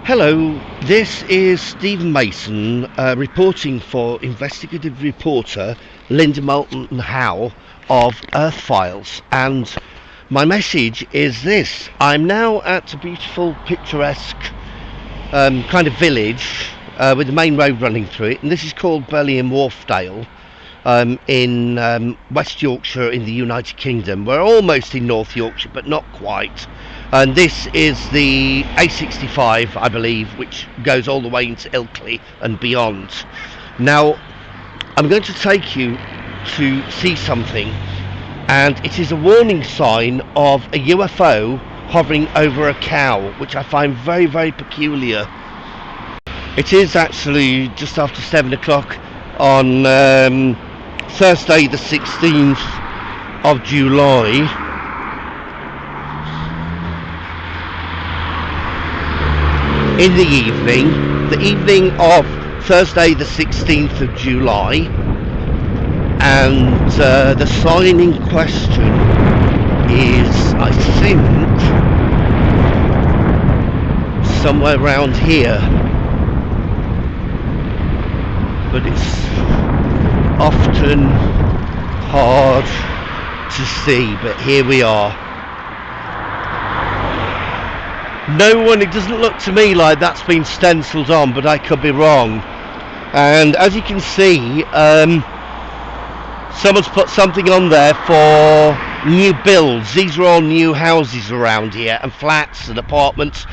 Hello, this is Stephen Mason reporting for investigative reporter Linda Moulton Howe of Earth Files, and my message is this. I'm now at a beautiful, picturesque kind of village with the main road running through it, and this is called Burley-in-Wharfedale in West Yorkshire in the United Kingdom. We're almost in North Yorkshire, but not quite. And this is the A65, I believe, which goes all the way into Ilkley and beyond. Now, I'm going to take you to see something, and it is a warning sign of a UFO hovering over a cow, which I find very, very peculiar. It is actually just after 7 o'clock on Thursday the 16th of July. In the evening of Thursday the 16th of July, and the sign in question is, I think, somewhere around here, but it's often hard to see, but here we are. No one, it doesn't look to me like that's been stenciled on, but I could be wrong. And as you can see, someone's put something on there for new builds. These are all new houses around here, and flats and apartments.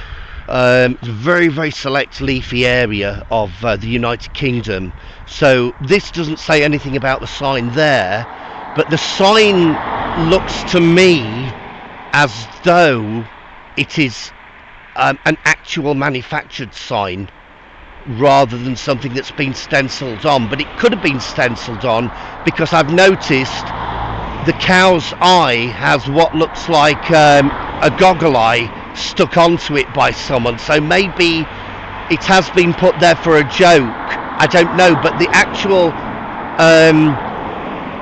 It's a very, very select leafy area of the United Kingdom. So this doesn't say anything about the sign there, but the sign looks to me as though it is an actual manufactured sign rather than something that's been stenciled on. But it could have been stenciled on, because I've noticed the cow's eye has what looks like a goggle eye stuck onto it by someone, so maybe it has been put there for a joke, I don't know. But the actual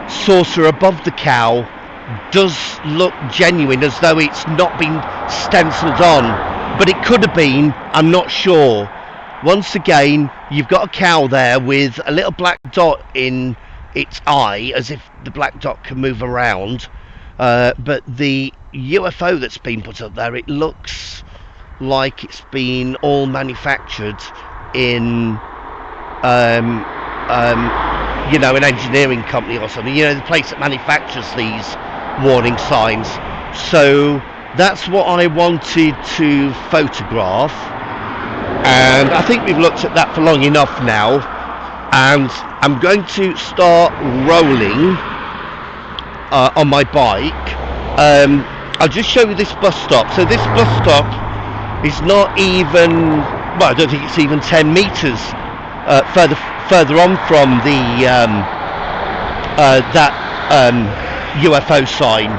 saucer above the cow does look genuine, as though it's not been stenciled on. But it could have been, I'm not sure. Once again, you've got a cow there with a little black dot in its eye, as if the black dot can move around. But the UFO that's been put up there, it looks like it's been all manufactured in, an engineering company or something. The place that manufactures these warning signs. So that's what I wanted to photograph, and I think we've looked at that for long enough now, and I'm going to start rolling on my bike. I'll just show you this bus stop. So this bus stop is not even, well, I don't think it's even 10 metres further on from the UFO sign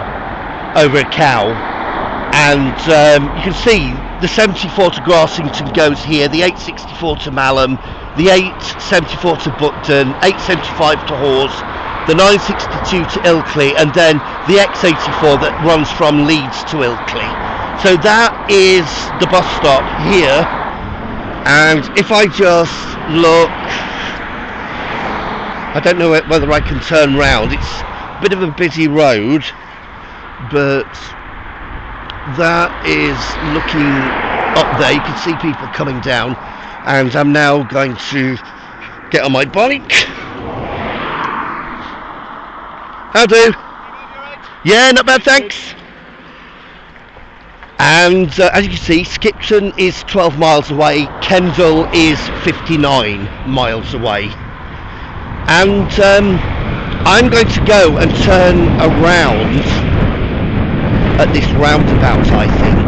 over a cow. And you can see the 74 to Grassington goes here, the 864 to Malham, the 874 to Buckden, 875 to Hawes, the 962 to Ilkley, and then the X84 that runs from Leeds to Ilkley. So that is the bus stop here. And if I just look, I don't know whether I can turn round. It's a bit of a busy road, but that is looking up there. You can see people coming down, and I'm now going to get on my bike. How do? Yeah, not bad, thanks. And as you can see, Skipton is 12 miles away, Kendal is 59 miles away. And I'm going to go and turn around at this roundabout, I think.